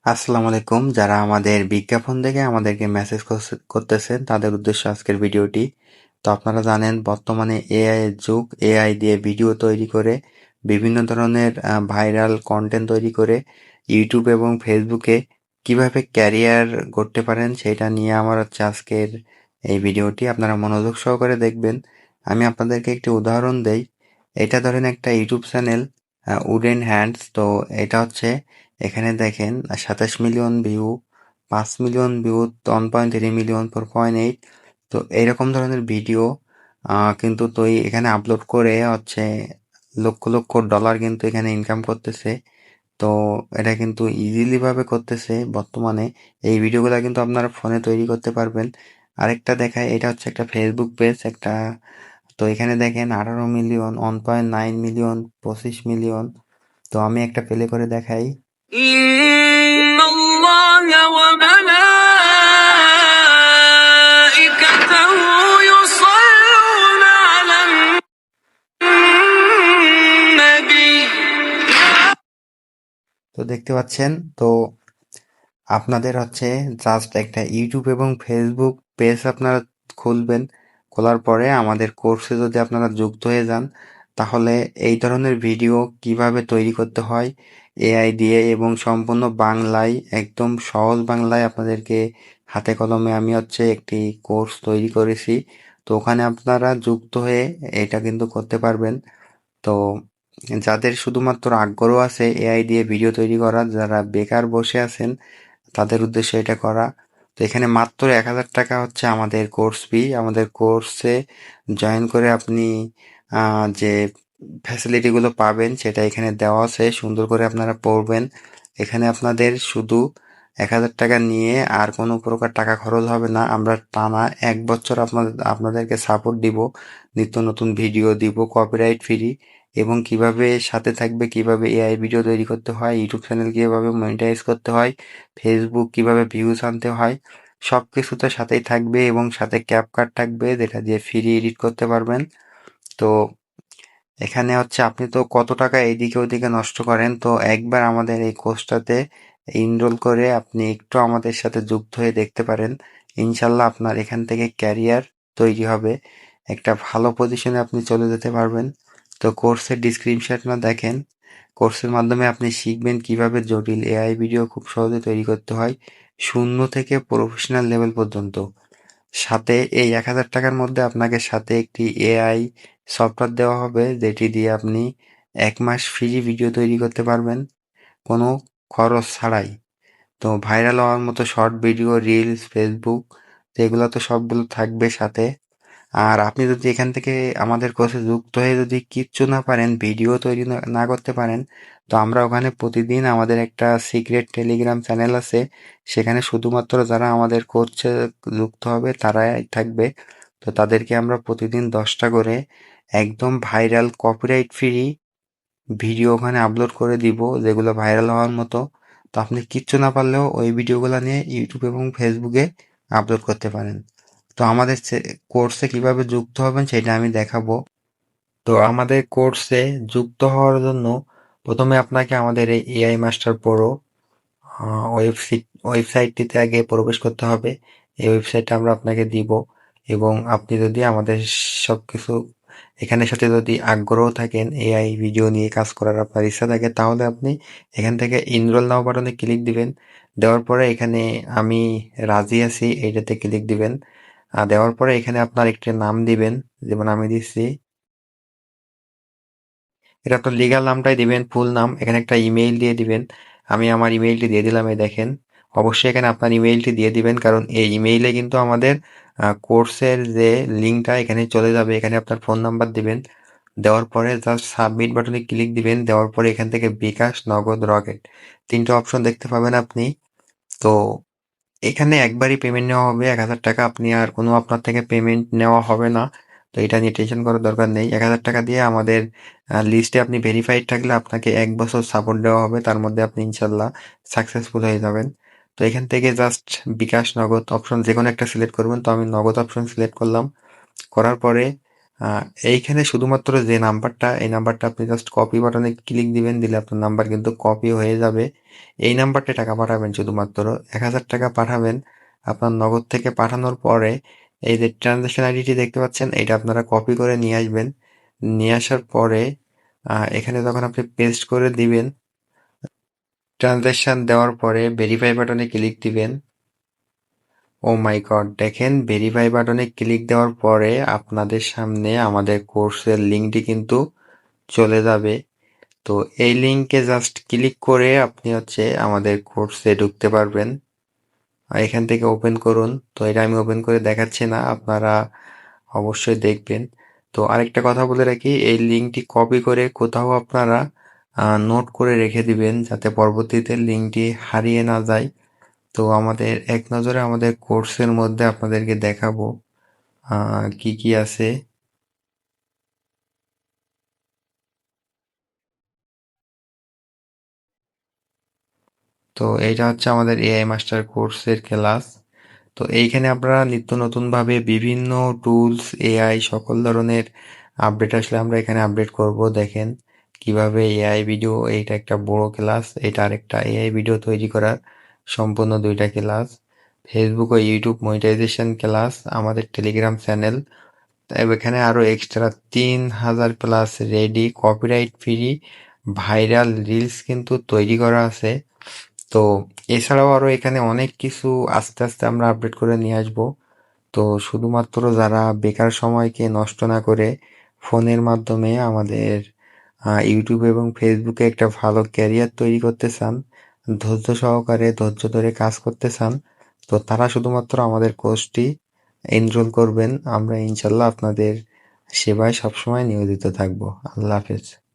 আসসালামু আলাইকুম। যারা আমাদের বিজ্ঞাপন দেখে আমাদেরকে মেসেজ করতেছেন তাদের উদ্দেশ্যে আজকের ভিডিওটি। তো আপনারা জানেন বর্তমানে এআই এর যুগ। এআই দিয়ে ভিডিও তৈরি করে বিভিন্ন ধরনের ভাইরাল কন্টেন্ট তৈরি করে ইউটিউব এবং ফেসবুকে কিভাবে ক্যারিয়ার গড়তে পারেন সেটা নিয়ে আমার হচ্ছে আজকের এই ভিডিওটি। আপনারা মনোযোগ সহকারে দেখবেন। আমি আপনাদেরকে একটি উদাহরণ দেই। এটা ধরেন একটা ইউটিউব চ্যানেল উডেন হ্যান্ডস। তো এটা হচ্ছে এখানে দেখেন ২৭ million view, ৫ million view, 1.3 million, 4.8। তো এইরকম ধরনের ভিডিও কিন্তু তো এখানে আপলোড করে হচ্ছে লক্ষ লক্ষ ডলার কিন্তু এখানে ইনকাম করতেছে। তো এটা কিন্তু ইজিলি ভাবে করতেছে বর্তমানে। এই ভিডিওগুলো কিন্তু আপনারা ফোনে তৈরি করতে পারবেন। আরেকটা দেখায়, এটা হচ্ছে একটা ফেসবুক পেজ একটা। তো এখানে দেখেন 18 মিলিয়ন, 1.9 মিলিয়ন, 25 মিলিয়ন। তো আমি একটা প্লে করে দেখাই। إن الله وملائكته يصلون على النبي তো দেখতে পাচ্ছেন। তো আপনাদের হচ্ছে জাস্ট একটা ইউটিউব এবং ফেসবুক পেজ আপনারা খুলবেন। খোলার পরে আমাদের কোর্সে যদি আপনারা যুক্ত হয়ে যান, তাহলে এই ধরনের ভিডিও কিভাবে তৈরি করতে হয় এআই দিয়ে এবং সম্পূর্ণ বাংলায়, একদম সহজ বাংলায় আপনাদেরকে হাতে কলমে আমি হচ্ছে একটি কোর্স তৈরি করেছি। তো ওখানে আপনারা যুক্ত হয়ে এটা কিন্তু করতে পারবেন। তো যাদের শুধুমাত্র আগ্রহ আছে এআই দিয়ে ভিডিও তৈরি করার, যারা বেকার বসে আছেন তাদের উদ্দেশ্যে এটা করা। তো এখানে মাত্র ১,০০০ টাকা হচ্ছে আমাদের কোর্স ফি। আমাদের কোর্সে জয়েন করে আপনি যে ফ্যাসিলিটিগুলো পাবেন সেটা এখানে দেওয়া আছে। সুন্দর করে আপনারা পড়বেন। এখানে আপনাদের শুধু ১,০০০ টাকা নিয়ে আর কোনো প্রকার টাকা খরচ হবে না। আমরা টানা ১ বছর আপনাদেরকে সাপোর্ট দিব, নিত্য নতুন ভিডিও দিব কপিরাইট ফ্রি, এবং কিভাবে সাথে থাকবে, কিভাবে এআই ভিডিও তৈরি করতে হয়, ইউটিউব চ্যানেল কিভাবে মনিটাইজ করতে হয়, ফেসবুক কিভাবে ভিউজ আনতে হয়, সবকিছু তো সাথেই থাকবে। এবং সাথে ক্যাপকাট থাকবে যেটা দিয়ে ফ্রি এডিট করতে পারবেন। তো এখানে হচ্ছে আপনি তো কত টাকা এইদিকে ওইদিকে নষ্ট করেন। তো একবার আমাদের এই কোর্সটাতে এনরোল করে আপনি একটু আমাদের সাথে যুক্ত হয়ে দেখতে পারেন। ইনশাল্লাহ আপনার এখান থেকে ক্যারিয়ার তৈরি হবে, একটা ভালো পজিশনে আপনি চলে যেতে পারবেন। তো কোর্সের ডিসক্রিপশনটা দেখেন। কোর্সের মাধ্যমে আপনি শিখবেন কিভাবে জটিল এআই ভিডিও খুব সহজে তৈরি করতে হয়, শূন্য থেকে প্রফেশনাল লেভেল পর্যন্ত। সাথে এই ১,০০০ টাকার মধ্যে আপনাকে সাথে একটি এআই সফটওয়্যার দেওয়া হবে, যেটি দিয়ে আপনি ১ মাস ফ্রি ভিডিও তৈরি করতে পারবেন কোনো খরচ ছাড়াই। তো ভাইরাল হওয়ার মতো শর্ট ভিডিও, রিলস, ফেসবুক, তো এগুলো তো সবগুলো থাকবে সাথে। আর আপনি যদি এখান থেকে আমাদের কোর্সে যুক্ত হয়ে যদি কিচ্ছু না পারেন, ভিডিও তৈরি না করতে পারেন, তো আমরা ওখানে প্রতিদিন আমাদের একটা সিক্রেট টেলিগ্রাম চ্যানেল আছে। সেখানে শুধুমাত্র যারা আমাদের কোর্সে যুক্ত হবে তারাই থাকবে। তো তাদেরকে আমরা প্রতিদিন 10টা করে একদম ভাইরাল কপিরাইট ফ্রি ভিডিও ওখানে আপলোড করে দিব, যেগুলো ভাইরাল হওয়ার মতো। তো আপনি কিচ্ছু না পারলেও ওই ভিডিওগুলো নিয়ে ইউটিউব এবং ফেসবুকে আপলোড করতে পারেন। তো আমাদের কোর্সে কিভাবে যুক্ত হবেন সেটা আমি দেখাবো। তো আমাদের কোর্সে যুক্ত হওয়ার জন্য প্রথমে আপনাকে আমাদের এই এআই মাস্টার প্রো ওয়েবসাইটটিতে আগে প্রবেশ করতে হবে। এই ওয়েবসাইটটা আমরা আপনাকে দিব, এবং আপনি যদি আমাদের সবকিছু এখানের সাথে যদি আগ্রহ থাকেন, এআই ভিডিও নিয়ে কাজ করার আপনার ইচ্ছা থাকে, তাহলে আপনি এখান থেকে ইনরোল নাও বাটনে ক্লিক দিবেন। দেওয়ার পরে এখানে আমি রাজি আছি এইটাতে ক্লিক দিবেন। আর দেওয়ার পরে এখানে আপনার একটি নাম দিবেন, যেমন আমি দিচ্ছি। এটা আপনার লিগ্যাল নামটাই দিবেন, ফুল নাম। এখানে একটা ইমেইল দিয়ে দিবেন। আমি আমার ইমেইলটি দিয়ে দিলাম, এই দেখেন। অবশ্যই এখানে আপনার ইমেইলটি দিয়ে দিবেন, কারণ এই ইমেইলে কিন্তু আমাদের কোর্সের যে লিঙ্কটা এখানে চলে যাবে। এখানে আপনার ফোন নাম্বার দিবেন। দেওয়ার পরে জাস্ট সাবমিট বাটনে ক্লিক দিবেন। দেওয়ার পরে এখান থেকে বিকাশ, নগদ, রকেট 3টে অপশন দেখতে পাবেন আপনি। তো এখানে একবারই পেমেন্ট নেওয়া হবে ১,০০০ টাকা। আপনি আর কোনো আপনার থেকে পেমেন্ট নেওয়া হবে না। তো এটা নিয়ে টেনশন করার দরকার নেই। ১,০০০ টাকা দিয়ে আমাদের লিস্টে আপনি ভেরিফাইড থাকলে আপনাকে ১ বছর সাপোর্ট দেওয়া হবে। তার মধ্যে আপনি ইনশাল্লাহ সাকসেসফুল হয়ে যাবেন। তো এখান থেকে জাস্ট বিকাশ, নগদ অপশন যে কোনো একটা সিলেক্ট করবেন। তো আমি নগদ অপশন সিলেক্ট করলাম। করার পরে আহ, এইখানে শুধুমাত্র যে নাম্বারটা, এই নাম্বারটা আপনি জাস্ট কপি বাটনে ক্লিক দিবেন, দিলে আপনার নাম্বার কিন্তু কপি হয়ে যাবে। এই নাম্বারটা টাকা পাঠাবেন, শুধুমাত্র 1,000 টাকা পাঠাবেন। আপনার নগদ থেকে পাঠানোর পরে এই যে ট্রানজাকশন আইডিটি দেখতে পাচ্ছেন, এটা আপনারা কপি করে নিয়ে আসবেন। নিয়ে আসার পরে এখানে যখন আপনি পেস্ট করে দিবেন, ট্রানজাকশন দেওয়ার পরে ভেরিফাই বাটনে ক্লিক দিবেন। ও মাই গড, দেখেন ভেরিফাই বাটনে ক্লিক দেওয়ার পরে আপনাদের সামনে আমাদের কোর্সের লিঙ্কটি কিন্তু চলে যাবে। তো এই লিঙ্কে জাস্ট ক্লিক করে আপনি আমাদের কোর্সে ঢুকতে পারবেন। আর এখান থেকে ওপেন করুন। তো এটা আমি ওপেন করে দেখাচ্ছি না, আপনারা অবশ্যই দেখবেন। তো আরেকটা কথা বলে রাখি, এই লিঙ্কটি কপি করে কোথাও আপনারা নোট করে রেখে দিবেন, যাতে পরবর্তীতে লিঙ্কটি হারিয়ে না যায়। তো আমাদের এক নজরে আমাদের কোর্সের মধ্যে আপনাদেরকে দেখাবো কি কি আছে। তো এইটা আমাদের এআই মাস্টার কোর্সের ক্লাস। তো এইখানে আপনারা নিত্য নতুন ভাবে বিভিন্ন টুলস, এআই সকল ধরনের আপডেট আসলে আমরা এখানে আপডেট করব। দেখেন কিভাবে এআই ভিডিও, এইটা একটা বড় ক্লাস, এটা আরেকটা এআই ভিডিও তৈরি করার সম্পূর্ণ দুইটা ক্লাস। ফেসবুক ও ইউটিউব মনিটাইজেশন ক্লাস, আমাদের টেলিগ্রাম চ্যানেল, এখানে আরো extra 3,000 plus ready copyright free viral reels কিন্তু তৈরি করা আছে। তো এছাড়াও আরো এখানে অনেক কিছু আস্তে আস্তে আমরা আপডেট করে নিয়ে আসবো। তো শুধুমাত্র যারা বেকার সময়কে নষ্ট না করে ফোনের মাধ্যমে আমাদের ইউটিউব এবং ফেসবুকে একটা ভালো ক্যারিয়ার তৈরি করতে চান, ধৈর্য সহকারে ধৈর্য ধরে কাজ করতে চান, তো তারা শুধুমাত্র আমাদের কোর্সটি এনরোল করবেন। আমরা ইনশাল্লাহ আপনাদের সেবায় সবসময় নিয়োজিত থাকবো। আল্লাহ হাফেজ।